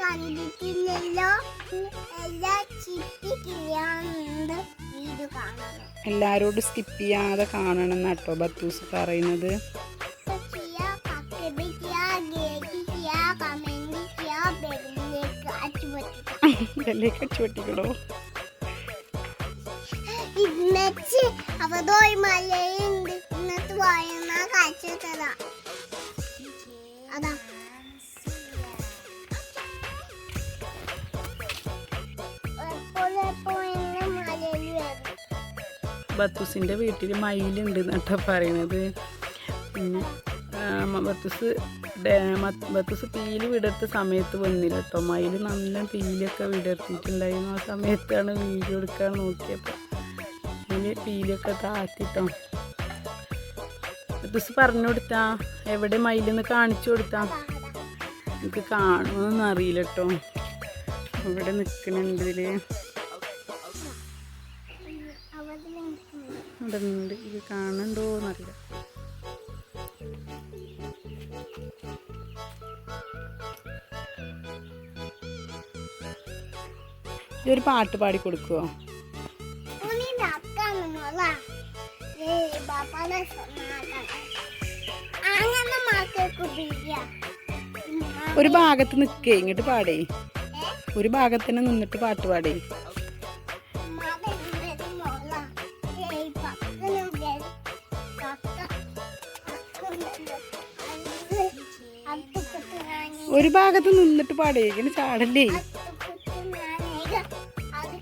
കണ്ടിട്ടില്ലല്ലോ. എല്ലാം ചിപ്പിക്കില്ലാണ്ട് വീഡിയോ കാണണം. എല്ലാരോടും സ്കിപ്പ് ചെയ്യാതെ കാണണം എന്നാട്ടോ ബത്തൂസ് പറയുന്നത്. ബെല്ലേക്ക് അടിച്ചുപൊട്ടിക്കണോ? ഇന്നത്തെ അവതോയി മലയുണ്ട്. ഇന്നത്തെ വായന കാഴ്ചതരാ. അതാ ബത്തൂസിൻ്റെ വീട്ടിൽ മയിലുണ്ട് എന്നിട്ടാ പറയണത്. പിന്നെ ബത്തൂസ് പീല് വിടർത്ത സമയത്ത് വന്നില്ല കേട്ടോ. മയിൽ നല്ല പീലൊക്കെ വിടർത്തിയിട്ടുണ്ടായിരുന്നു. ആ സമയത്താണ് വീഡിയോ എടുക്കാൻ നോക്കിയപ്പോൾ അതിന് പീലൊക്കെ താത്തിട്ടോ. ബത്തൂസ് പറഞ്ഞു കൊടുത്താ എവിടെ മയിലെന്ന് കാണിച്ചു കൊടുത്താ. എനിക്ക് കാണുമെന്നൊന്നും അറിയില്ല കേട്ടോ. ഇവിടെ നിൽക്കുന്നുണ്ട് ഇതില്. അവിടെ ഉണ്ട്. ഇത് കാണണ്ടോന്നറിയില്ല. ഇതൊരു പാട്ട് പാടി കൊടുക്കുവോ? ഒരു ഭാഗത്ത് നിൽക്കേ ഇങ്ങോട്ട് പാടേ. ഒരു ഭാഗത്ത് തന്നെ നിന്നിട്ട് പാട്ട് പാടേ. ഒരു ഭാഗത്ത് നിന്നിട്ട് പാടേ. ഇങ്ങനെ ചാടല്ലേ. അത്